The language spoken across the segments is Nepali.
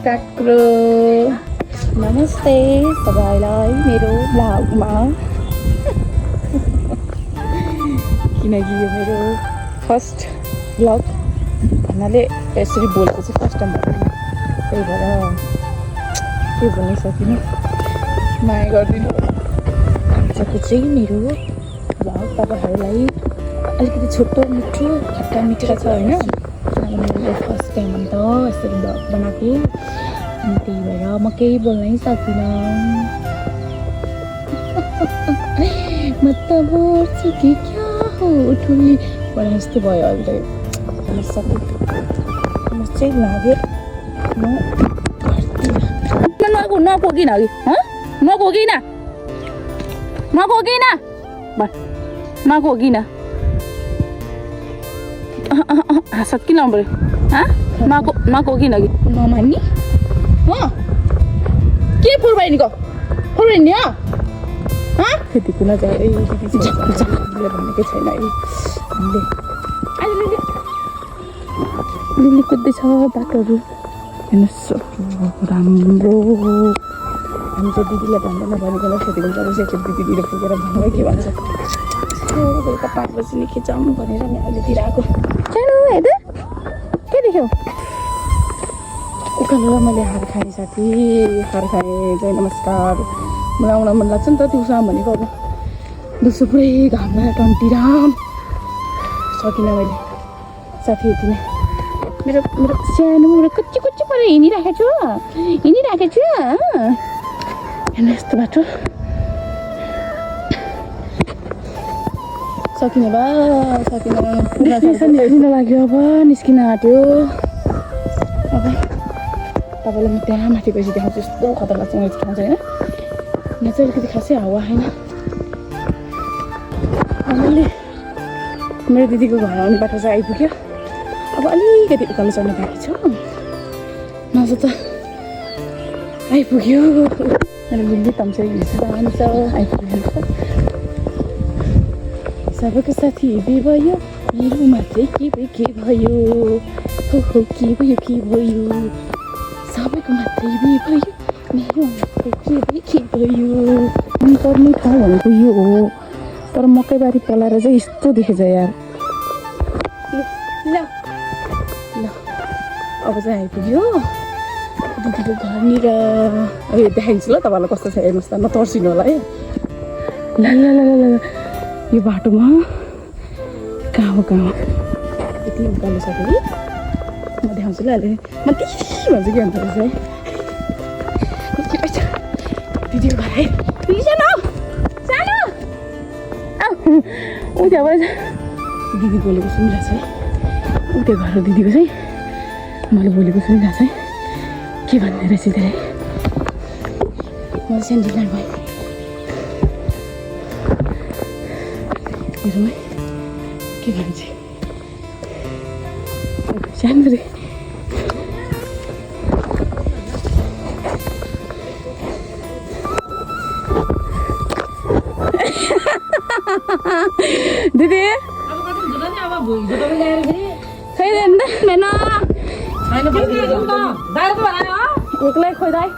काक्रो नमस्ते सबैलाई मेरो ब्लगमा किनकि यो मेरो फर्स्ट ब्लग भन्नाले यसरी बोलेको चाहिँ फर्स्ट टाइम भयो त्यही भएर के भन्नु सकिनँ माया गरिदिनु आजको चाहिँ मेरो ब्लग तपाईँहरूलाई अलिकति छोटो मिठो खट्टा मिठो छ होइन मैले फर्स्ट टाइम अन्त यसरी ब्लग बनाएको अनि त्यही भएर म केही बोल्नै सकिनँ म त बोल्छु कि क्या हो ठुली भने जस्तो भयो अहिले सक्यो म चाहिँ लाग्यो म नपोकिन अघि नपोकिन हाँसत किन पऱ्यो नकोकिन अघि नमान्ने के फुलबहिनीको फुलबहिनी हो त्यतिको नजाए भनेकै छैन है हामीले लिली कुद्दैछ बाटोहरू हेर्नुहोस् राम्रो हामी चाहिँ दिदीलाई भन्दैन भनेको सोधेको जब दिदीले पुगेर भन्नु के भन्छ बेलुका 5 बजी खिचाउँ भनेर नि अहिलेतिर आएको सानो हेर्दै के देख्यौ उकालो मैले हार खाएँ साथी हार खाएँ जय नमस्कार मलाई आउन मन लाग्छ नि त दिउँसो भनेको अब दिउँसो पुरै घाम लगाएर टन्टिराम सकिनँ मैले साथी यति नै मेरो सानो कुच्ची परेर हिँडिराखेको छु हेर्नु यस्तो बाटो सकिने भा सकिन लाग्यो अब निस्किन आँट्यो अब तपाईँलाई म त्यहाँ माथि गएपछि देखाउँछु यस्तो खतरनाक सँग ठाउँ छ होइन यहाँ चाहिँ अलिकति खासै हावा होइन मैले मेरो दिदीको घर आउने बाटो चाहिँ आइपुग्यो अब अलिकति उकालो चढ्नु बाँकी छ नजर त आइपुग्यो मेरो बिल्ली तम्सेर हिँड्छ आइपुग्यो सबैको साथी भयो मेरो मात्रै के भयो हो के भयो सबैको मात्रै भयो मेरो मात्रै के भयो पर्ने ठाउँ भनेको यो हो तर मकैबारी पलाएर चाहिँ यस्तो देखेछ यार ल अब चाहिँ आइपुग्यो दिदीको घरनिर देखाइदिन्छु ल तपाईँलाई कस्तो छ हेर्नुहोस् त नतर्सिनु होला है ल यो बाटोमा कहाँ हो यति उकालो छ कि म देखाउँछु ल अहिले म त्यही भन्छु के भन्छ रहेछ है दिदीको घर है सानो ऊ त्यहाँबाट दिदी बोलेको सुनिरहेको छ है ऊ त्यो घर दिदीको चाहिँ मैले बोलेको सुनिरहेको छ है के भन्दै रहेछ त्यसले म सेन्डी लाइन भयो हेरौँ है के भन्छ सानो रे दिदी एक्लै खोइदाई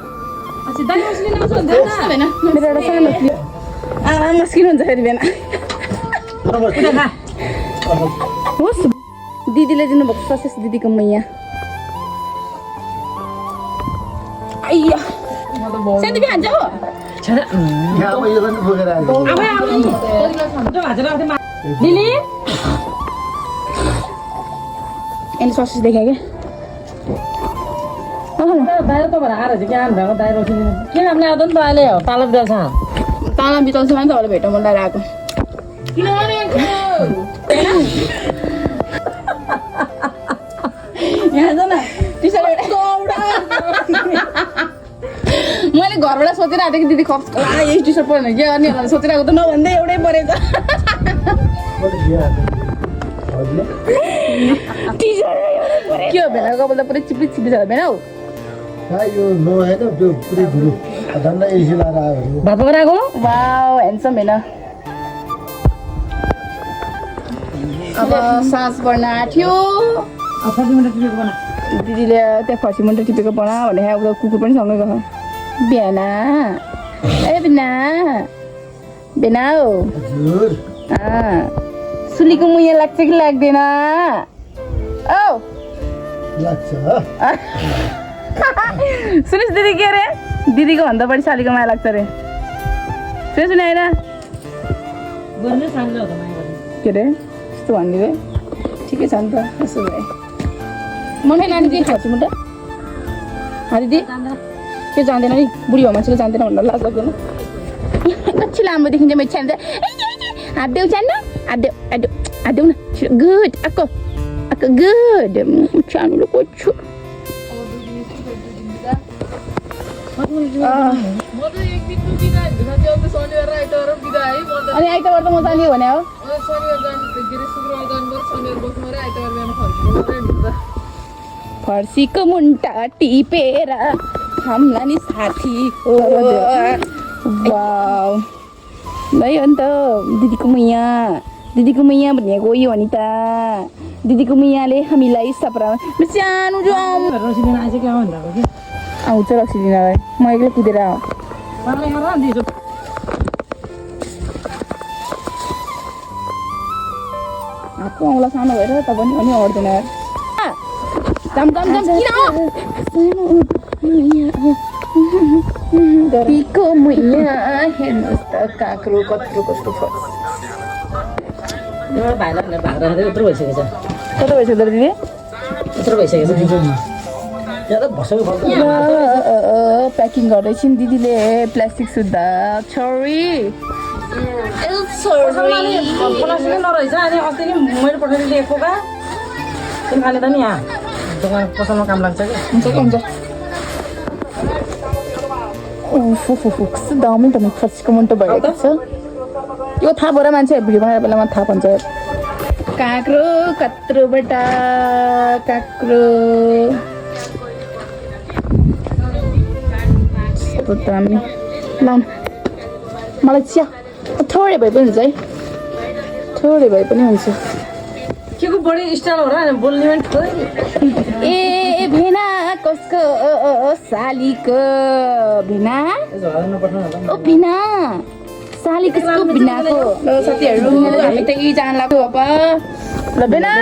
मेरो एउटा सानो आमा मस्किनुहुन्छ फेरि बिहान होस् दिदीले दिनुभएको ससेस दिदीको मैया आइया सेन्डी खान्छ हो दिदी एन्ड ससेस देखायो क्या दाइरो त भएर आएर चाहिँ के आउनु भएको दाइरो किन हामीले आउँदा नि त अहिले हो ताला बिचाल्छ ताला बिचाल्छ भने तपाईँलाई भेट्न मन लागेर आएको मैले घरबाट सोचिरहेको थिएँ कि दिदी खप्स यही टी सर्ट परेन के गर्ने होला सोचिरहेको त नभन्दै एउटै परेछ के हो भेना कपाल त पुरै चिप्ली छ भेना हौ भात पकाएको वाउ ह्यान्डसम भेना अब साँझ पर्न आँट्यो दिदीले त्यहाँ फर्सी मुन्टा टिपेको बना भने अब कुकुर पनि सँगै गयो बिहाना ए बिना बिना हो सुलीको मुया लाग्छ कि लाग्दैन औ सुनिस् दिदी के अरे दिदीको भन्दा बढी सालीको माया लाग्छ अरे सुने होइन के अरे यस्तो भनिदिए ठिकै छ नि त यसो भए मलाई नानी दिदी खर्छु मुन्टा दिदी त्यो जान्दैन नि बुढी हो मान्छेले जान्दैन भनेर लाज लाग्दैन कति लामो देखिन्छ मेरो छ्यान्छ हात देऊ जान्न हात देऊ न गुड आको गुड छानुले कोच्छु अनि आइतबार त म जाने भने हो फर्सीको मुन्टा टिपेर हामीलाई नि साथी हो वाउ है अन्त दिदीको मैया भनेको यो हो नि त दिदीको मैयाले हामीलाई सपरा सानो जो आउँछ रक्सी दिनलाई म एक्लै कुदेर आएको औँला सानो भएर त पनि अनि अड्दैन जाम दिदीको मैया हेर्नुहोस् त काँक्रो कत्रो यत्रो भइसकेको छ कस्तो भइसक्यो त दिदी यत्रो भइसकेको छ प्याकिङ गर्दैछन् दिदीले प्लास्टिक सुत्दा छोरी नरहेछ अनि अस्ति नि मैले पठाएर लिएको बा तिमी खाने त नि यहाँ दोकान पसलमा काम लाग्छ कि हुन्छ कस्तो दामी त फर्सीको मुन्टो भइरहेको छ यो थाहा भएर मान्छे भिडियो बनाएर बेलामा थाहा पाउँछ काँक्रो कत्रोबाट काँक्रो दामी लाउनु मलाई चिया थोरै भए पनि हुन्छ है थोरै भए पनि हुन्छ के को बढी स्टाइल हो र बोल्ने पनि ए भेना कसको सालीको भेना ओ भेना साली कसको भेनाको ल साथीहरू हामी त यही जान लाग्यो अब ल भेना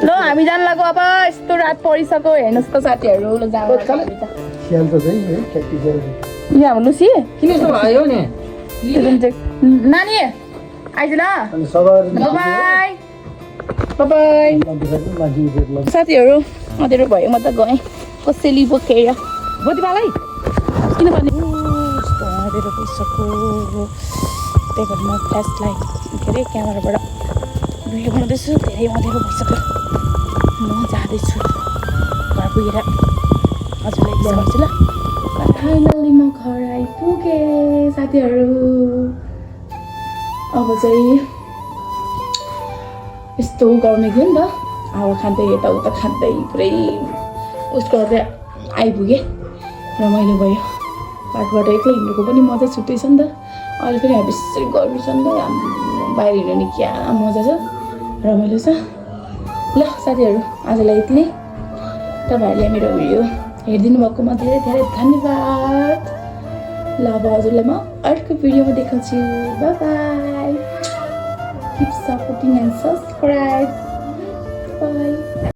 ल हामी जान लाग्यो अब यस्तो रात परिसक्यो हेर्नुहोस् त साथीहरू ल जान यहाँ हाम्रो लुसी किन यस्तो भयो नि नानी आइज ल बाई बाई साथीहरू अँधेरो भयो म त गएँ कसैले बोकेर बत्तीबालाई किनभने यस्तो अँधेरो भइसक्यो त्यही भएर म फ्ल्यास लाइट के अरे क्यामेराबाट भिडियो बनाउँदैछु धेरै अँधेरो भइसक्यो म जाँदैछु घर पुगेर हजुरलाई ल्याउँछु ल फाइनली म घर आइपुगेँ साथीहरू अब चाहिँ यस्तो गर्मी थियो नि त हावा खाँदै यताउता खाँदै पुरै उस गर्दै आइपुगेँ रमाइलो भयो बाटोबाट एक्लै हिँड्नुको पनि मजा छुट्टै छ नि त अहिले फेरि हामी यसरी गर्मी छ नि त बाहिर हिँड्नु नि क्या मजा छ रमाइलो छ ल साथीहरू आजलाई यति नै तपाईँहरूले मेरो भिडियो हेरिदिनु भएकोमा धेरै धेरै धन्यवाद ल अब हजुरलाई म अर्को भिडियोमा देखाउँछु by Keep supporting and subscribe. Bye.